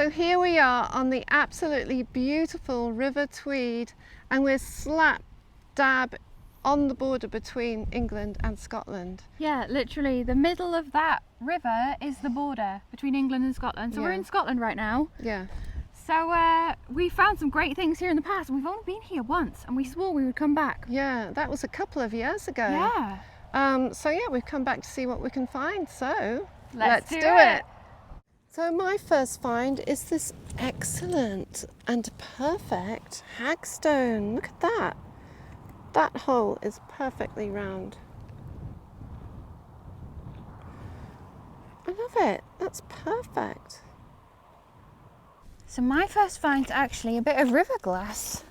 So here we are on the absolutely beautiful River Tweed, and we're slap dab on the border between England and Scotland. Yeah, literally the middle of that river is the border between England and Scotland. So we're in Scotland right now. Yeah. So we found some great things here in the past. We've only been here once and we swore we would come back. Yeah, that was a couple of years ago. Yeah. So yeah, we've come back to see what we can find. So Let's do it. So my first find is this excellent and perfect hagstone. Look at that. That hole is perfectly round. I love it. That's perfect. So my first find's actually a bit of river glass.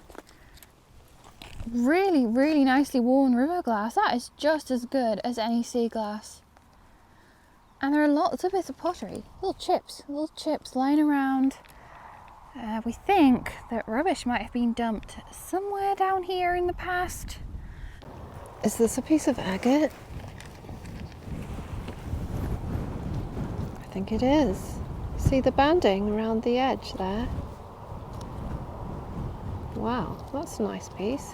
Really, really nicely worn river glass. That is just as good as any sea glass. And there are lots of bits of pottery, little chips lying around. We think that rubbish might have been dumped somewhere down here in the past. Is this a piece of agate? I think it is. See the banding around the edge there? Wow, that's a nice piece.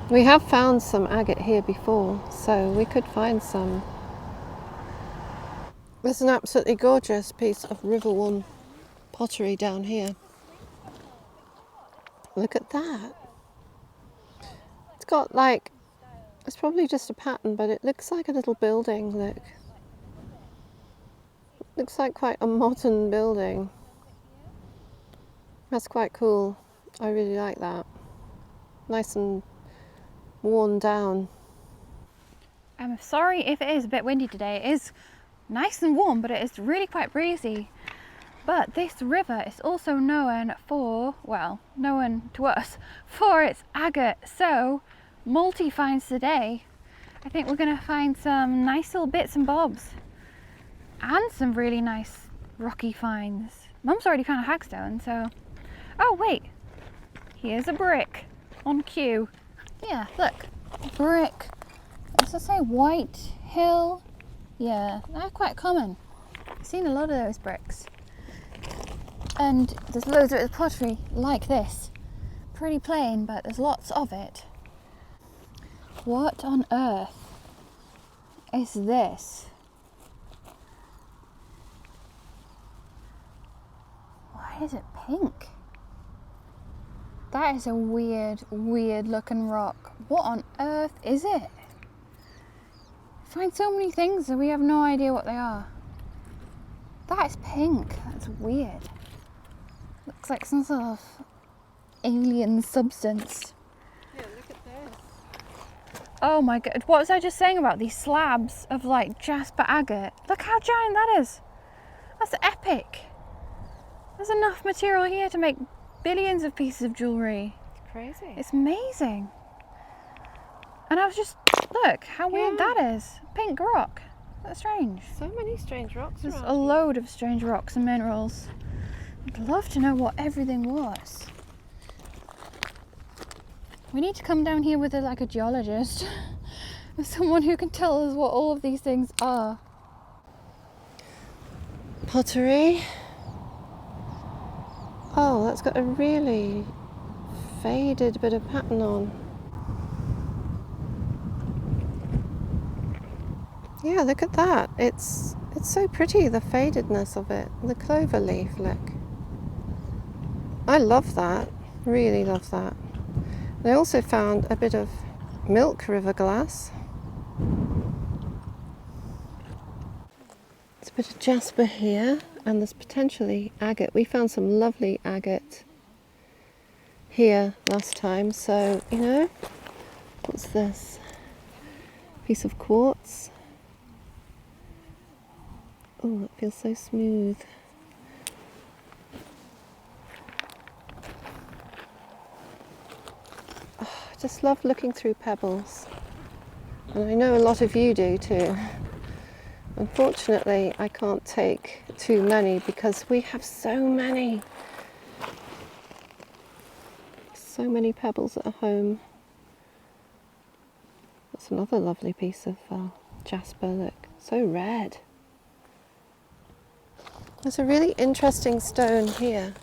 We have found some agate here before, so we could find some. There's an absolutely gorgeous piece of river-worn pottery down here. Look at that. It's got like, it's probably just a pattern, but it looks like a little building, look. Looks like quite a modern building. That's quite cool. I really like that. Nice and worn down. I'm sorry if it is a bit windy today. It is nice and warm, but it is really quite breezy. But this river is also known for, well, known to us for its agate. So, multi finds today. I think we're going to find some nice little bits and bobs and some really nice rocky finds. Mum's already found a hagstone, so... Oh wait, here's a brick on cue. Yeah, look, brick. Does it say White Hill? Yeah, they're quite common. I've seen a lot of those bricks. And there's loads of pottery like this. Pretty plain, but there's lots of it. What on earth is this? Why is it pink? That is a weird looking rock. What on earth is it? I find so many things that we have no idea what they are. That is pink. That's weird. Looks like some sort of alien substance. Yeah, look at this. Oh my god, what was I just saying about these slabs of like jasper agate? Look how giant that is. That's epic. There's enough material here to make billions of pieces of jewellery. It's crazy. It's amazing. And I was just, look how weird that is. Pink rock. That's strange. So many strange rocks There's around a load of strange rocks and minerals. I'd love to know what everything was. We need to come down here with like a geologist. With someone who can tell us what all of these things are. Pottery. Oh, that's got a really faded bit of pattern on. Yeah, look at that. It's so pretty, the fadedness of it. The clover leaf, look. I love that. Really love that. I also found a bit of milk river glass. There's a bit of jasper here, and there's potentially agate. We found some lovely agate here last time, so, you know, what's this? Piece of quartz. Oh, it feels so smooth. Oh, I just love looking through pebbles. And I know a lot of you do too. Unfortunately, I can't take too many because we have so many. So many pebbles at home. That's another lovely piece of jasper, look. So red. There's a really interesting stone here.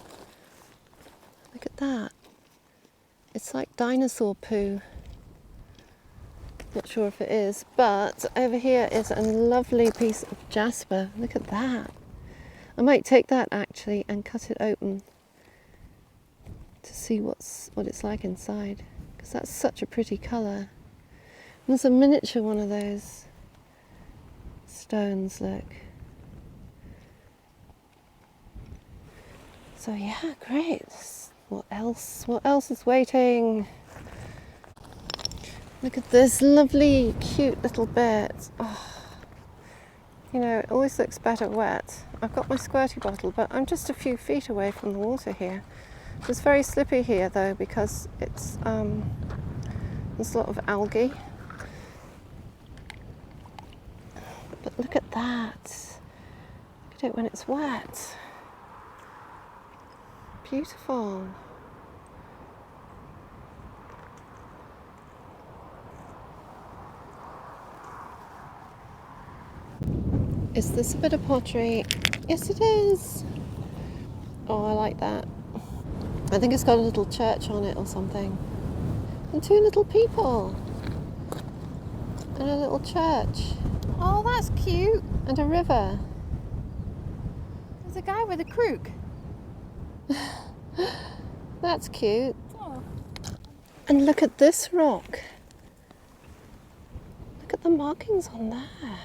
Look at that. It's like dinosaur poo. Not sure if it is, but over here is a lovely piece of jasper. Look at that. I might take that actually and cut it open to see what it's like inside, because that's such a pretty colour. There's a miniature one of those stones, look. So yeah, great. What else? What else is waiting? Look at this lovely, cute little bit. Oh, you know, it always looks better wet. I've got my squirty bottle, but I'm just a few feet away from the water here. It's very slippy here though, because it's there's a lot of algae. But look at that. Look at it when it's wet. Beautiful. Is this a bit of pottery? Yes, it is. Oh, I like that. I think it's got a little church on it or something. And two little people. And a little church. Oh, that's cute. And a river. There's a guy with a crook. That's cute. Oh. And look at this rock. Look at the markings on there.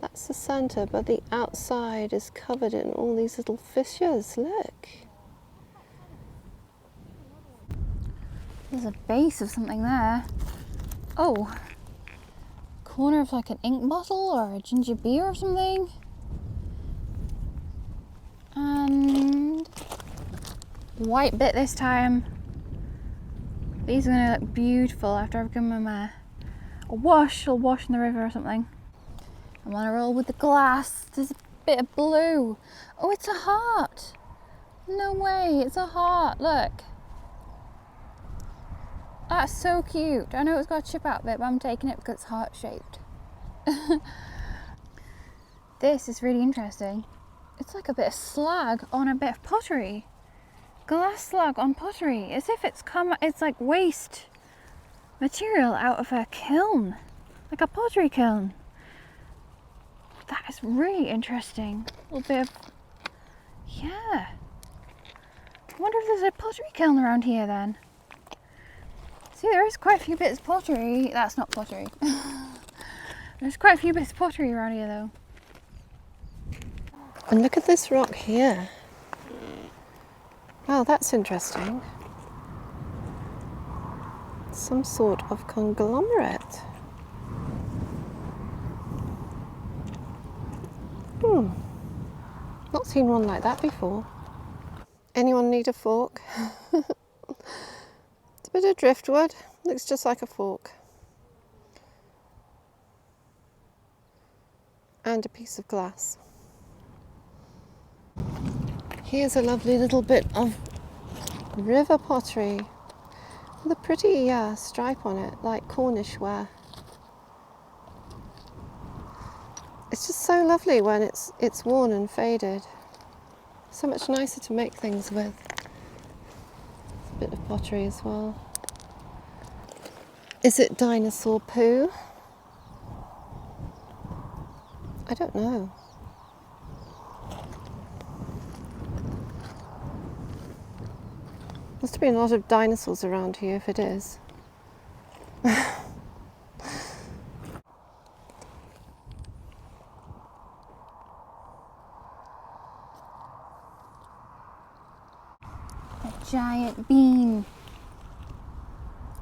That's the centre, but the outside is covered in all these little fissures. Look. There's a base of something there. Oh. Corner of like an ink bottle or a ginger beer or something. And white bit this time. These are gonna look beautiful after I've given them a wash. I'll wash in the river or something. I'm on a roll with the glass. There's a bit of blue. Oh, it's a heart. No way, it's a heart. Look. That's so cute. I know it's got a chip out of it, but I'm taking it because it's heart shaped. This is really interesting. It's like a bit of slag on a bit of pottery. Glass slag on pottery, as if it's like waste material out of a kiln, like a pottery kiln. That is really interesting. A little bit of, yeah. I wonder if there's a pottery kiln around here then. See, there is quite a few bits of pottery. That's not pottery. There's quite a few bits of pottery around here though. And look at this rock here. Wow, that's interesting. Some sort of conglomerate. Not seen one like that before. Anyone need a fork? It's a bit of driftwood. Looks just like a fork. And a piece of glass. Here's a lovely little bit of river pottery with a pretty stripe on it, like Cornish ware. It's just so lovely when it's worn and faded. So much nicer to make things with. It's a bit of pottery as well. Is it dinosaur poo? I don't know. Must have been a lot of dinosaurs around here if it is. A giant bean.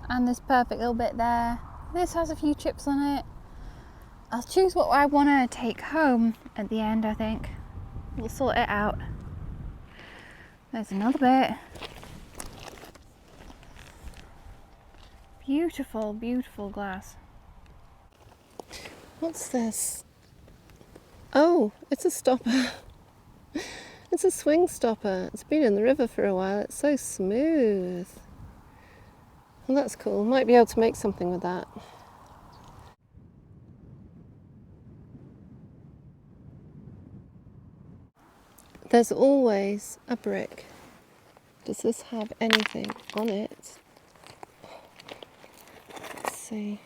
And this perfect little bit there. This has a few chips on it. I'll choose what I want to take home at the end, I think. We'll sort it out. There's another bit. Beautiful, beautiful glass. What's this? Oh, it's a stopper. It's a swing stopper. It's been in the river for a while. It's so smooth. Well, that's cool. Might be able to make something with that. There's always a brick. Does this have anything on it? Let's see.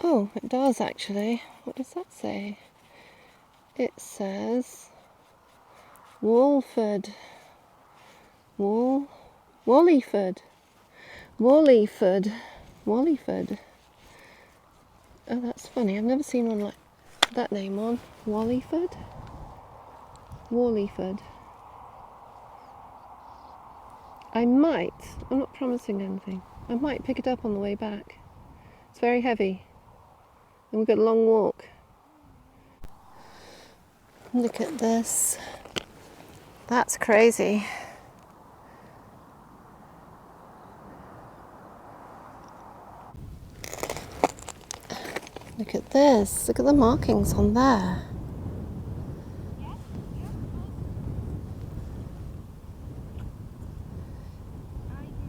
Oh, it does actually. What does that say? It says Walford. Walleyford. Walleyford. Walleyford. Oh, that's funny. I've never seen one like that name on. Walleyford? Walleyford. I'm not promising anything. I might pick it up on the way back. It's very heavy. And we've got a long walk. Look at this. That's crazy. Look at this. Look at the markings on there.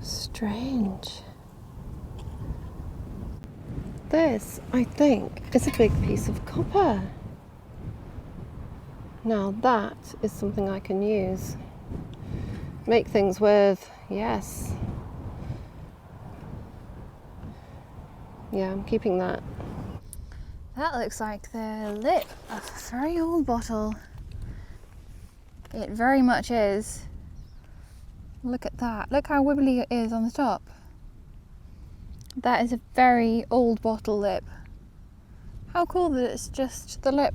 Strange. This, I think, is a big piece of copper. Now that is something I can use. Make things with, yes. Yeah, I'm keeping that. That looks like the lip of a very old bottle. It very much is. Look at that. Look how wibbly it is on the top. That is a very old bottle lip. How cool that it's just the lip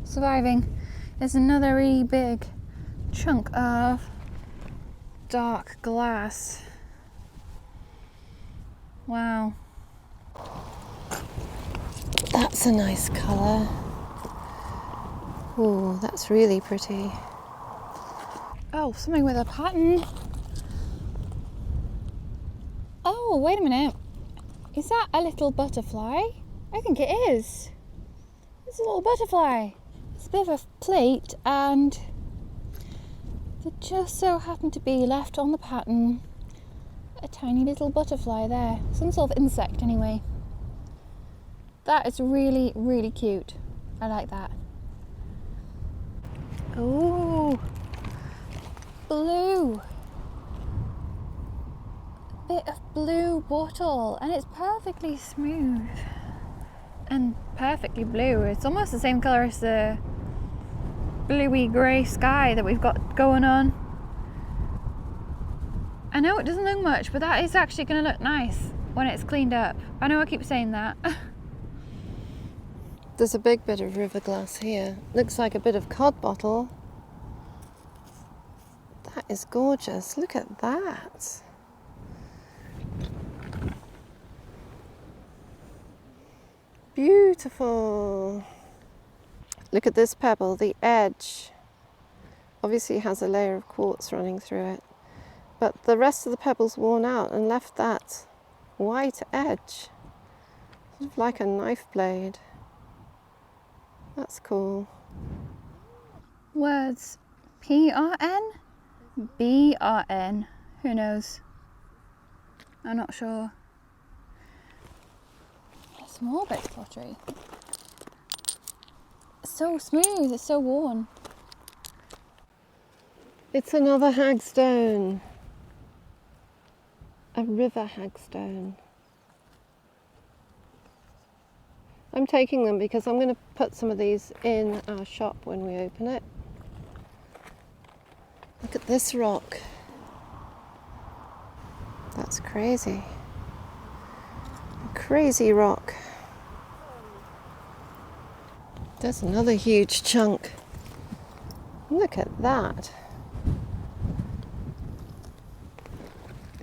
surviving. There's another really big chunk of dark glass. Wow. That's a nice colour. Oh, that's really pretty. Oh, something with a pattern. Oh, wait a minute. Is that a little butterfly? I think it is. It's a little butterfly. It's a bit of a plate and there just so happened to be left on the pattern a tiny little butterfly there. Some sort of insect anyway. That is really, really cute. I like that. Oh, blue. A bit of blue bottle and it's perfectly smooth and perfectly blue. It's almost the same colour as the bluey grey sky that we've got going on. I know it doesn't look much, but that is actually going to look nice when it's cleaned up. I know I keep saying that. There's a big bit of river glass here. Looks like a bit of cod bottle. That is gorgeous. Look at that. Beautiful. Look at this pebble, the edge. Obviously has a layer of quartz running through it, but the rest of the pebble's worn out and left that white edge, sort of like a knife blade. That's cool. Words P-R-N? B-R-N? Who knows? I'm not sure. A small bit of pottery. It's so smooth, it's so worn. It's another hagstone. A river hagstone. I'm taking them because I'm going to put some of these in our shop when we open it. Look at this rock. That's crazy. A crazy rock. There's another huge chunk. Look at that.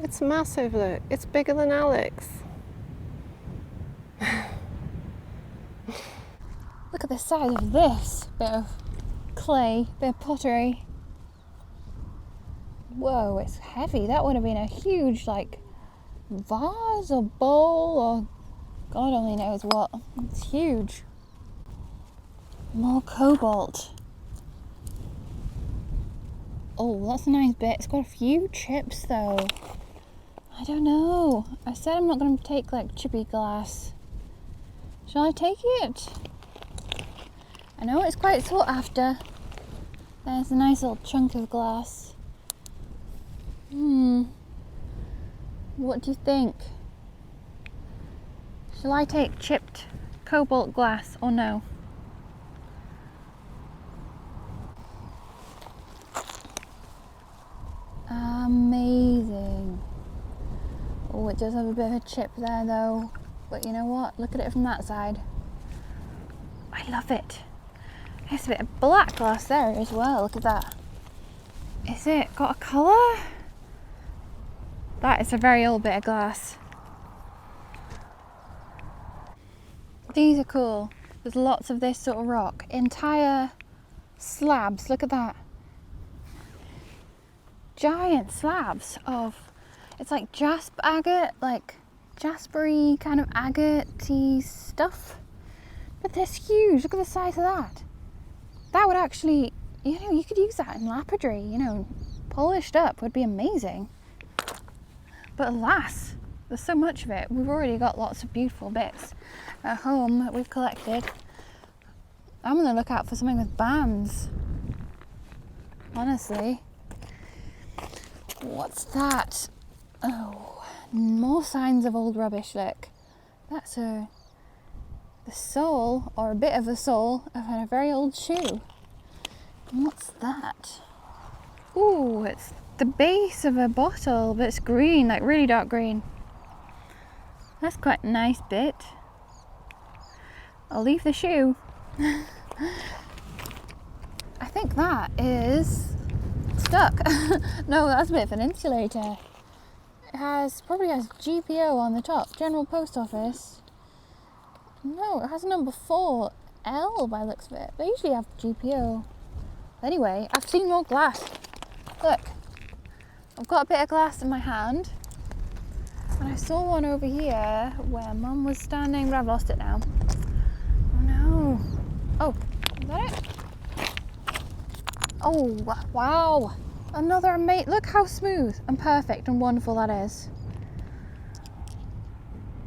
It's massive, look. It's bigger than Alex. Look at the size of this bit of clay, bit of pottery. Whoa, it's heavy. That would have been a huge, like, vase or bowl or God only knows what. It's huge. More cobalt. Oh, that's a nice bit. It's got a few chips though. I don't know. I said I'm not going to take like chippy glass. Shall I take it? I know it's quite sought after. There's a nice little chunk of glass. What do you think? Shall I take chipped cobalt glass or no? Amazing. Oh, it does have a bit of a chip there though. But you know what? Look at it from that side. I love it. There's a bit of black glass there as well. Look at that. Is it got a colour? That is a very old bit of glass. These are cool. There's lots of this sort of rock. Entire slabs. Look at that. Giant slabs of, it's like jasp agate, like jaspery kind of agate-y stuff. But that's huge. Look at the size of that. That would actually, you know, you could use that in lapidary, you know, polished up would be amazing. But alas, there's so much of it. We've already got lots of beautiful bits at home that we've collected. I'm gonna look out for something with bands, honestly. What's that? Oh, more signs of old rubbish. Look, that's the sole, or a bit of the sole of a very old shoe. And what's that? Ooh, it's the base of a bottle, but it's green, like really dark green. That's quite a nice bit. I'll leave the shoe. I think that is stuck. No, that's a bit of an insulator. It probably has GPO on the top, General Post Office. No, it has a number 4L by the looks of it. They usually have GPO. Anyway, I've seen more glass. Look, I've got a bit of glass in my hand. And I saw one over here where Mum was standing, but I've lost it now. Oh no. Oh, is that it? Oh, wow. Another mate. Look how smooth and perfect and wonderful that is.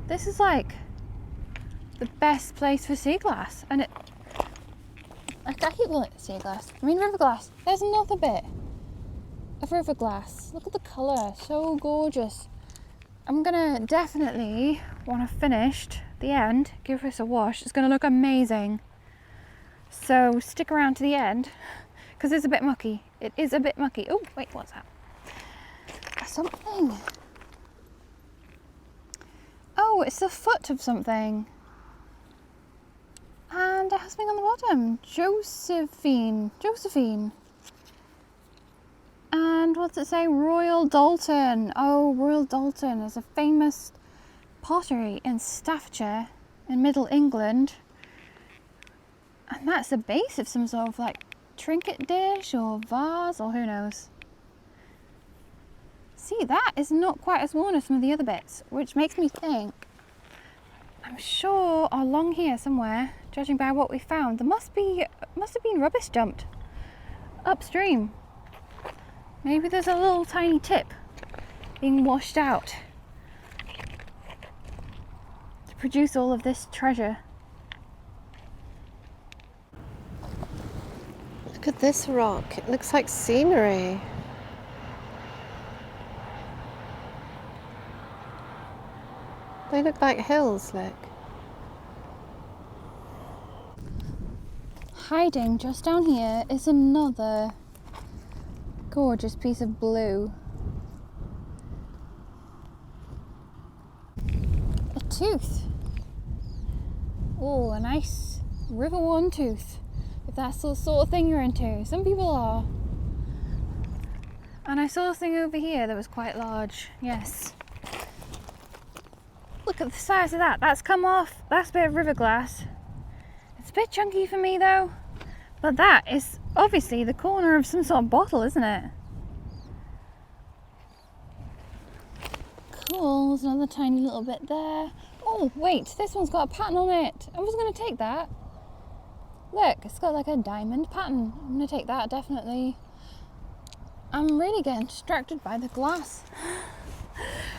This is like the best place for sea glass. And I keep calling it sea glass. I mean river glass. There's another bit of river glass. Look at the colour. So gorgeous. I'm gonna definitely, when I've finished the end, give this a wash. It's gonna look amazing. So stick around to the end, because it's a bit mucky. It is a bit mucky. Oh, wait, what's that? Something. Oh, it's the foot of something. And it has something on the bottom. Josephine. And what's it say? Royal Dalton. Oh, Royal Dalton is a famous pottery in Staffordshire in Middle England. And that's the base of some sort of like trinket dish or vase or who knows. See, that is not quite as worn as some of the other bits, which makes me think, I'm sure along here somewhere, judging by what we found, there must have been rubbish dumped upstream. Maybe there's a little tiny tip being washed out to produce all of this treasure. Look at this rock. It looks like scenery. They look like hills, look. Hiding just down here is another gorgeous piece of blue. A tooth. Oh, a nice river-worn tooth. If that's the sort of thing you're into. Some people are. And I saw a thing over here that was quite large. Yes. Look at the size of that. That's come off. That's a bit of river glass. It's a bit chunky for me though. But that is obviously the corner of some sort of bottle, isn't it? Cool. There's another tiny little bit there. Oh, wait. This one's got a pattern on it. I was going to take that. Look, it's got like a diamond pattern. I'm going to take that, definitely. I'm really getting distracted by the glass.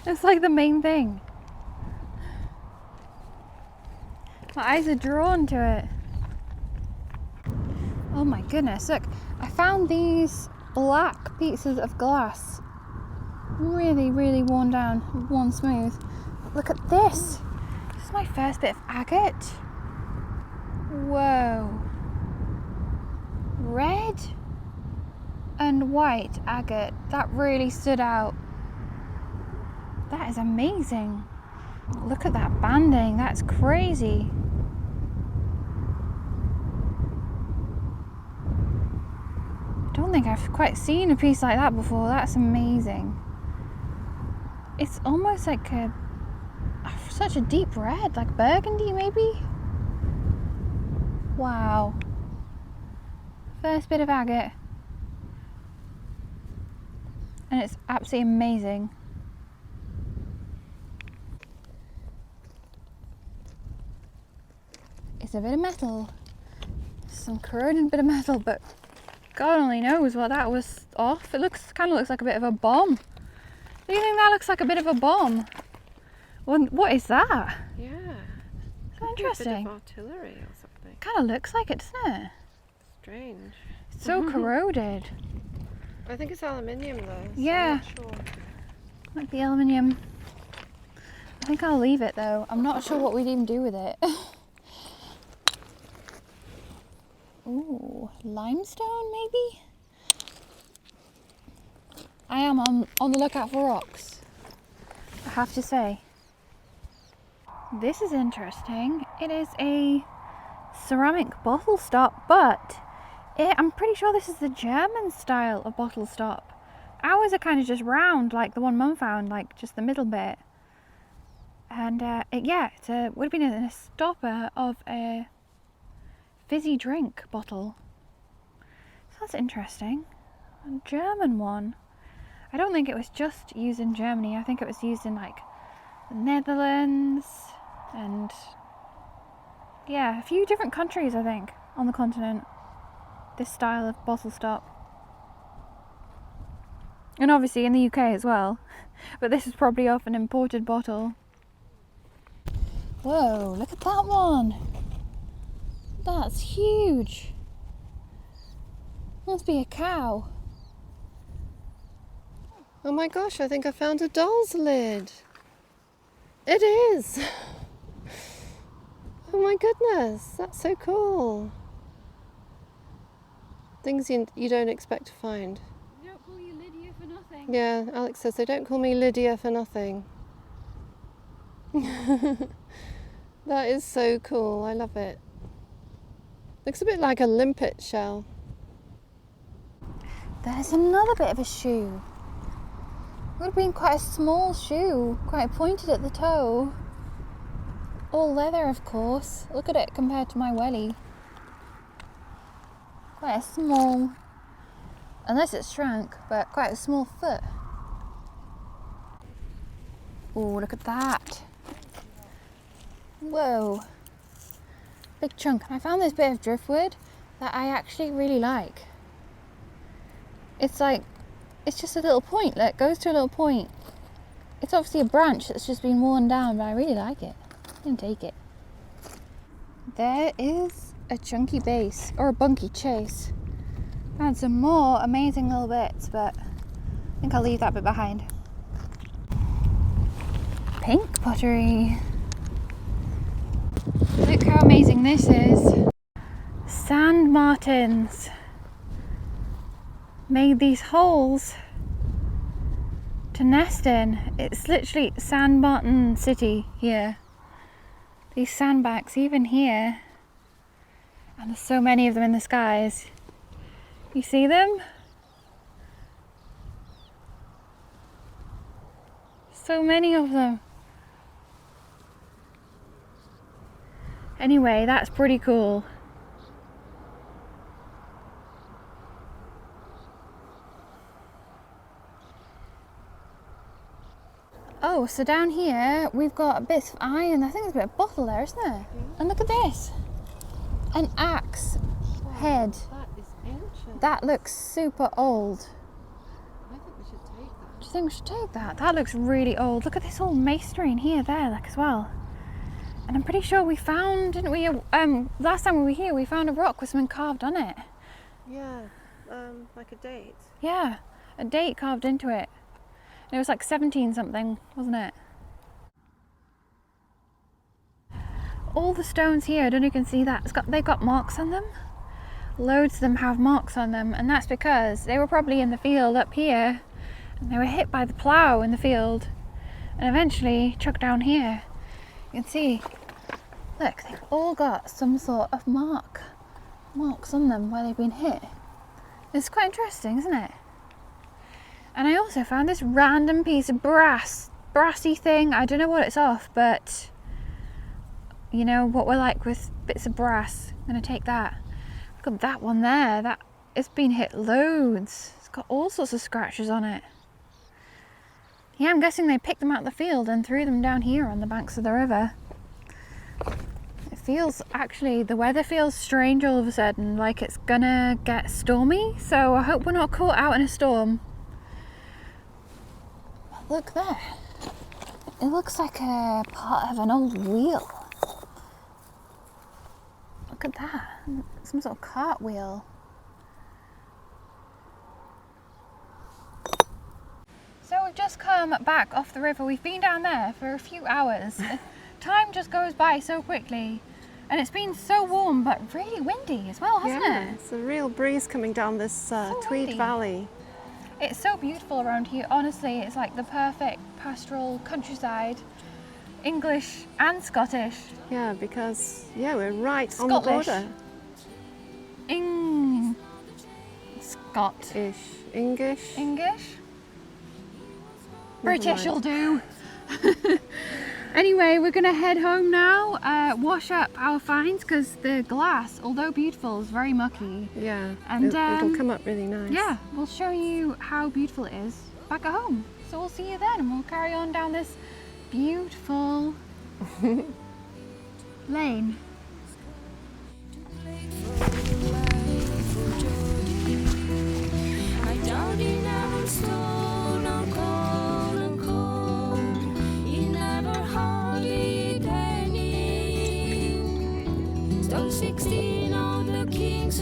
It's like the main thing. My eyes are drawn to it. Oh my goodness, look. I found these black pieces of glass, really, really worn down, worn smooth. Look at this. This is my first bit of agate. Whoa. Red and white agate. That really stood out. That is amazing. Look at that banding. That's crazy. I don't think I've quite seen a piece like that before. That's amazing. It's almost like such a deep red, like burgundy maybe? Wow. First bit of agate. And it's absolutely amazing. It's a bit of metal. Some corroded bit of metal, but God only knows what that was off. It kind of looks like a bit of a bomb. Do you think that looks like a bit of a bomb? What is that? Yeah. So interesting. A bit of artillery or something. Kind of looks like it, doesn't it? Strange. It's so corroded. I think it's aluminium though. So Yeah. I'm not sure. Might be aluminium. I think I'll leave it though. I'm not sure what we'd even do with it. Ooh, limestone maybe? I am on the lookout for rocks, I have to say. This is interesting. It is a ceramic bottle stop, but I'm pretty sure this is the German style of bottle stop. Ours are kind of just round, like the one Mum found, like just the middle bit. And would have been a stopper of a fizzy drink bottle. So that's interesting. A German one. I don't think it was just used in Germany. I think it was used in like the Netherlands and yeah, a few different countries I think on the continent. This style of bottle stop. And obviously in the UK as well. But this is probably off an imported bottle. Whoa, look at that one. That's huge. Must be a cow. Oh my gosh, I think I found a doll's lid. It is. Oh my goodness, that's so cool. Things you don't expect to find. They don't call you Lydia for nothing. Yeah, Alex says they don't call me Lydia for nothing. That is so cool, I love it. Looks a bit like a limpet shell. There's another bit of a shoe. Would have been quite a small shoe, quite pointed at the toe. All leather, of course. Look at it compared to my welly. Quite a small, unless it's shrunk, but quite a small foot. Oh, look at that. Whoa. Big chunk. And I found this bit of driftwood that I actually really like. It's like, it's just a little point that goes to a little point. It's obviously a branch that's just been worn down, but I really like it. I'm gonna take it. There is a chunky base, or a bunky chase. Found some more amazing little bits, but I think I'll leave that bit behind. Pink pottery. Look how amazing this is. Sand martins made these holes to nest in. It's literally Sand Martin City here. These sandbanks, even here. And there's so many of them in the skies. You see them? So many of them. Anyway, that's pretty cool. Oh, so down here we've got bits of iron. I think there's a bit of bottle there, isn't there? And look at this. An axe head. That is ancient. That looks super old. I think we should take that. Do you think we should take that? That looks really old. Look at this old masonry in here, there, like as well. And I'm pretty sure we found, didn't we? Last time we were here, we found a rock with something carved on it. Yeah. like a date. Yeah, a date carved into it. And it was like 17 something, wasn't it? All the stones here, I don't know if you can see that, they've got marks on them. Loads of them have marks on them, and that's because they were probably in the field up here and they were hit by the plough in the field and eventually chucked down here. You can see, look, they've all got some sort of marks on them where they've been hit. It's quite interesting, isn't it? And I also found this random piece of brassy thing. I don't know what it's off, but you know what we're like with bits of brass. I'm gonna take that. Look at that one there. That it's been hit loads. It's got all sorts of scratches on it. Yeah, I'm guessing they picked them out of the field and threw them down here on the banks of the river. It feels, actually, the weather feels strange all of a sudden, like it's gonna get stormy, so I hope we're not caught out in a storm. But look there. It looks like a part of an old wheel. Look at that. Some sort of cartwheel. So we've just come back off the river. We've been down there for a few hours. Time just goes by so quickly. And it's been so warm, but really windy as well, hasn't it? It's a real breeze coming down this Tweed windy. Valley. It's so beautiful around here. Honestly, it's like the perfect pastoral countryside. English and Scottish. Yeah, because we're right on the border. Scottish. English. British will do. Anyway, we're gonna head home now, wash up our finds because the glass, although beautiful, is very mucky. Yeah, and it'll come up really nice. Yeah, we'll show you how beautiful it is back at home. So we'll see you then, and we'll carry on down this beautiful lane.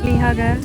Lee hugger.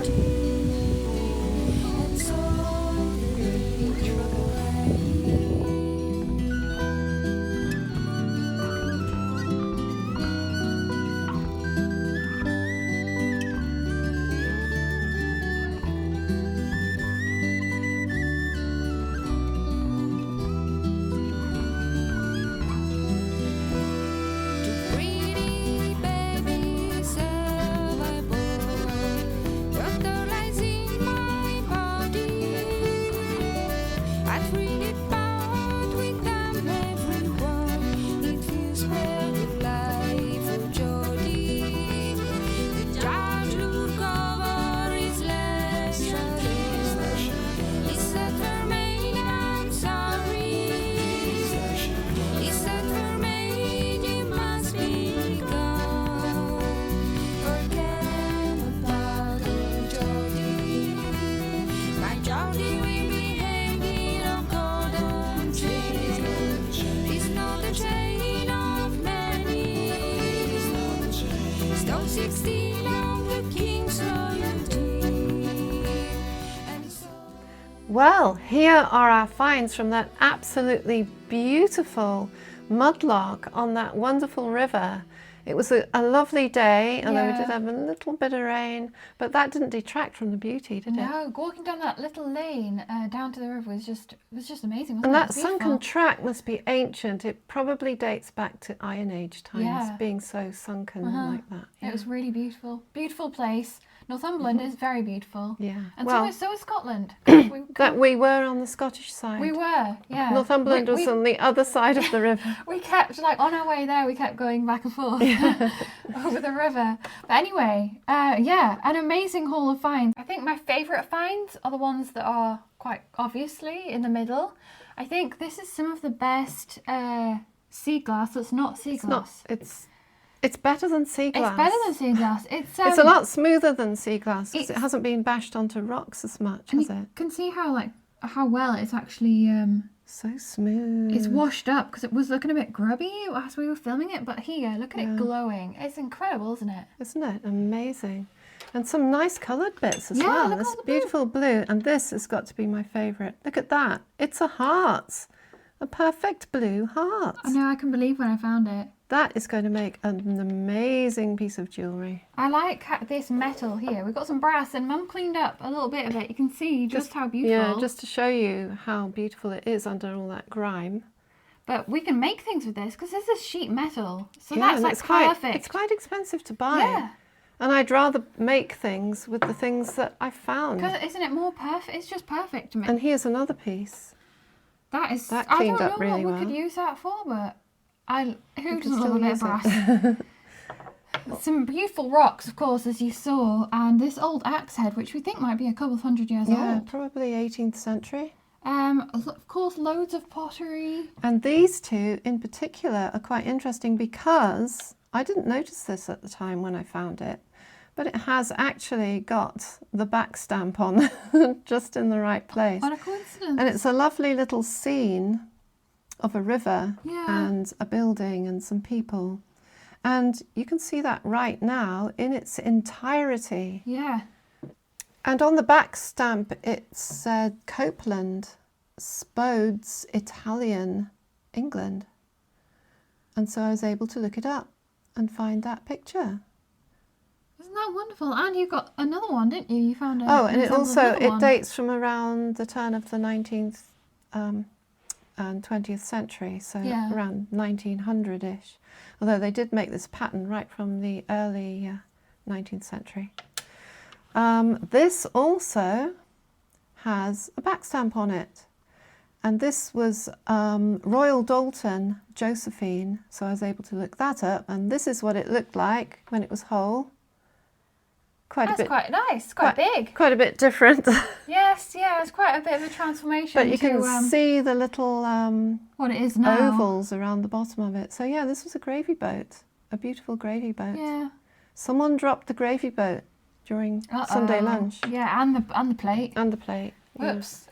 Well, here are our finds from that absolutely beautiful mudlark on that wonderful river. It was a lovely day, although we did have a little bit of rain, but that didn't detract from the beauty, did it? No, walking down that little lane down to the river was just amazing, wasn't and it? that sunken track must be ancient. It probably dates back to Iron Age times, being so sunken like that. It was really beautiful. Beautiful place. Northumberland is very beautiful. Yeah. And well, so is Scotland. we were on the Scottish side. We were, yeah. Northumberland was on the other side of the river. We kept, like, on our way there, we kept going back and forth over the river. But anyway, an amazing haul of finds. I think my favourite finds are the ones that are quite obviously in the middle. I think this is some of the best sea glass that's not sea glass. It's better than sea glass. It's better than sea glass. It's a lot smoother than sea glass because it hasn't been bashed onto rocks as much, has it? You can see how well it's actually so smooth. It's washed up because it was looking a bit grubby as we were filming it, but here, look at it glowing. It's incredible, isn't it? Isn't it? Amazing. And some nice coloured bits as Yeah, well. look at This all the beautiful blue. And this has got to be my favourite. Look at that. It's a heart. A perfect blue heart. I know, I can believe when I found it. That is going to make an amazing piece of jewellery. I like this metal here. We've got some brass and Mum cleaned up a little bit of it. You can see just how beautiful. Yeah, just to show you how beautiful it is under all that grime. But we can make things with this because this is sheet metal. So Yeah, that's like it's perfect. It's quite expensive to buy. Yeah. And I'd rather make things with the things that I found. Because isn't it more perfect? It's just perfect to me. And here's another piece. That cleaned I up don't know really what well. we could use that for, but who doesn't still love a bit of use brass? Some beautiful rocks, of course, as you saw, and this old axe head, which we think might be a couple of 100 years Yeah, old. probably 18th century. Of course, loads of pottery. And these two in particular are quite interesting because I didn't notice this at the time when I found it, but it has actually got the back stamp on just in the right place. What a coincidence. And it's a lovely little scene of a river and a building and some people. And you can see that right now in its entirety. Yeah. And on the back stamp it said Copeland, Spodes, Italian, England. And so I was able to look it up and find that picture. Isn't that wonderful? And you got another one, didn't you? You found a And it also, it dates from around the turn of the 19th and 20th century, so around 1900-ish. Although they did make this pattern right from the early 19th century. This also has a back stamp on it. And this was Royal Dalton, Josephine, so I was able to look that up. And this is what it looked like when it was whole. That's quite nice, quite big. Quite a bit different. Yes, yeah, it's quite a bit of a transformation. But you can see the little what it is now. ovals around the bottom of it. So yeah, this was a gravy boat, a beautiful gravy boat. Yeah. Someone dropped the gravy boat during Sunday lunch. Yeah, and the plate. And the plate. Whoops.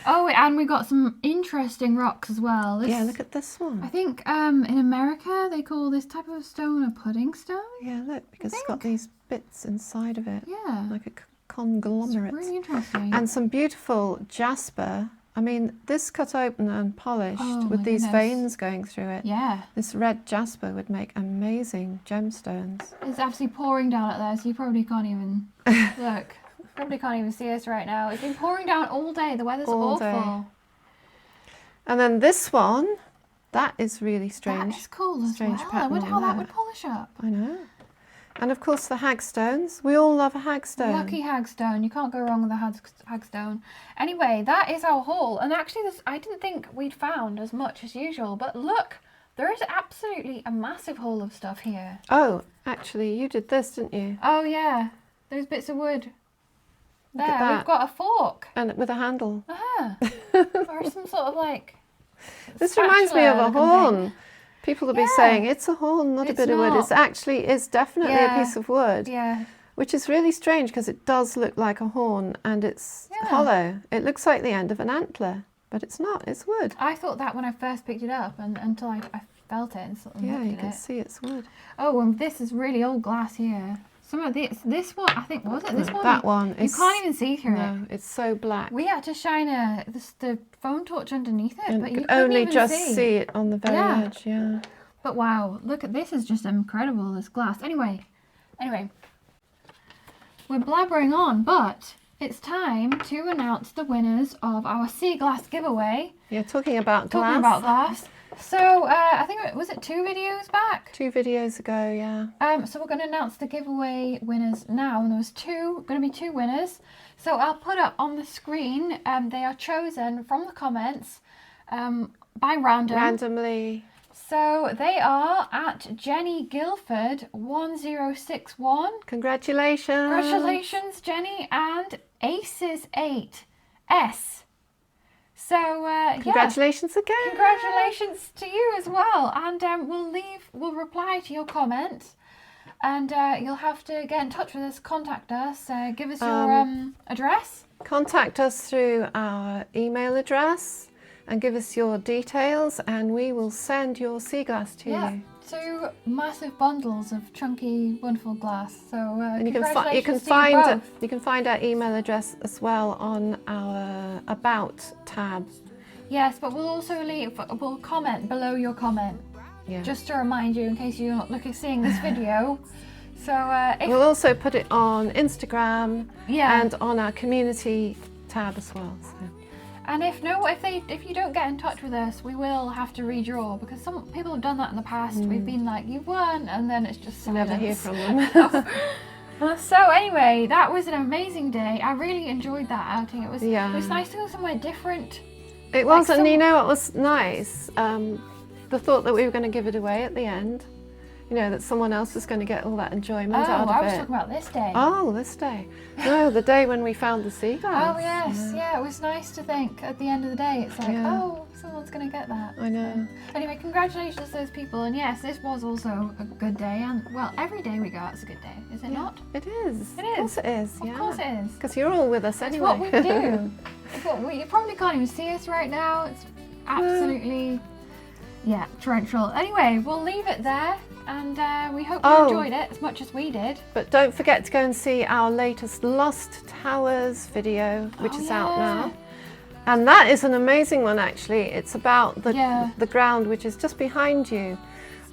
Oh, and we got some interesting rocks as well. Yeah, look at this one. I think in America they call this type of stone a pudding stone. Yeah, look, because it's got these bits inside of it. Yeah. Like a conglomerate. It's really interesting. And some beautiful jasper. I mean, this cut open and polished with these veins going through it. Yeah. This red jasper would make amazing gemstones. It's absolutely pouring down out there, so you probably can't even look. Probably can't even see us right now. It's been pouring down all day. The weather's awful. Day. And then this one, that is really strange. That is cool as well. I wonder how that would polish up. I know. And of course the hagstones. We all love a hagstone. Lucky hagstone. You can't go wrong with a hagstone. Anyway, that is our haul. And actually, I didn't think we'd found as much as usual. But look, there is absolutely a massive haul of stuff here. Oh, actually, you did this, didn't you? Oh, yeah. Those bits of wood. There, we've got a fork. And with a handle. Or some sort of like... This reminds me of a horn. People will be saying, it's a horn, not a bit of wood. It's actually, it's definitely a piece of wood. Yeah. Which is really strange because it does look like a horn and it's hollow. It looks like the end of an antler, but it's not, it's wood. I thought that when I first picked it up and until I felt it and sort of looked at it. Yeah, you can see it's wood. Oh, and this is really old glass here. Some of this one, I think, was it? This one? That one. You can't even see through it. No, it's so black. We had to shine the phone torch underneath it, and but you could only even just see it on the very edge, yeah. But wow, look at this, is just incredible, this glass. Anyway, we're blabbering on, but it's time to announce the winners of our sea glass giveaway. Yeah, talking about glass. So, I think, was it 2 videos back? 2 videos ago, yeah. So we're going to announce the giveaway winners now, and there was going to be 2 winners. So I'll put up on the screen, they are chosen from the comments by randomly. So they are at Jenny Guilford 1061. Congratulations. Congratulations, Jenny, and Aces8S. So congratulations again. Congratulations to you as well. And we'll reply to your comments, and you'll have to get in touch with us, contact us, give us your address. Contact us through our email address and give us your details, and we will send your sea glass to you. 2 massive bundles of chunky, wonderful glass. So And you can congratulations to you can find our email address as well on our About tab. Yes, but we'll also we'll comment below your comment. Yeah. Just to remind you, in case you're not seeing this video. So we'll also put it on Instagram and on our community tab as well. So. And if you don't get in touch with us, we will have to redraw, because some people have done that in the past. We've been like, you won, and then it's just silence. Never hear from them. So anyway, that was an amazing day. I really enjoyed that outing. It was nice to go somewhere different. It was, and you know what was nice? The thought that we were going to give it away at the end. You know, that someone else was going to get all that enjoyment out of it. I was talking about this day. Oh, this day. No, the day when we found the seagulls. Oh, yes. Yeah, it was nice to think at the end of the day, it's like, oh, someone's going to get that. I know. Anyway, congratulations to those people. And yes, this was also a good day. And, well, every day we go out is a good day, is it not? It is. It is. Of course it is. Of course it is. Because you're all with us anyway. It's what we do. It's what you probably can't even see us right now. It's absolutely, torrential. Anyway, we'll leave it there. And we hope you enjoyed it as much as we did. But don't forget to go and see our latest Lost Towers video, which is out now. And that is an amazing one, actually. It's about the ground which is just behind you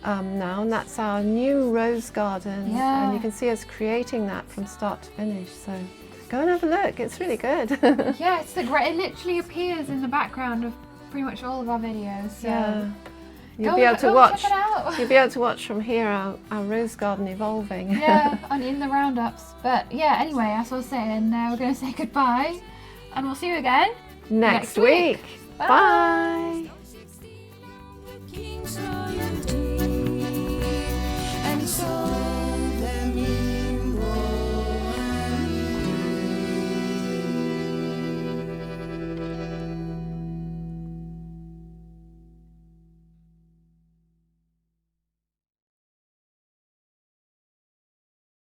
now, and that's our new rose garden. Yeah. And you can see us creating that from start to finish. So go and have a look. It's really good. Yeah, it's it literally appears in the background of pretty much all of our videos. So. Yeah. You'll be able to watch. Check it out. You'll be able to watch from here our rose garden evolving. Yeah, and in the roundups. But yeah, anyway, as I was saying, we're going to say goodbye, and we'll see you again next week. Bye. Bye.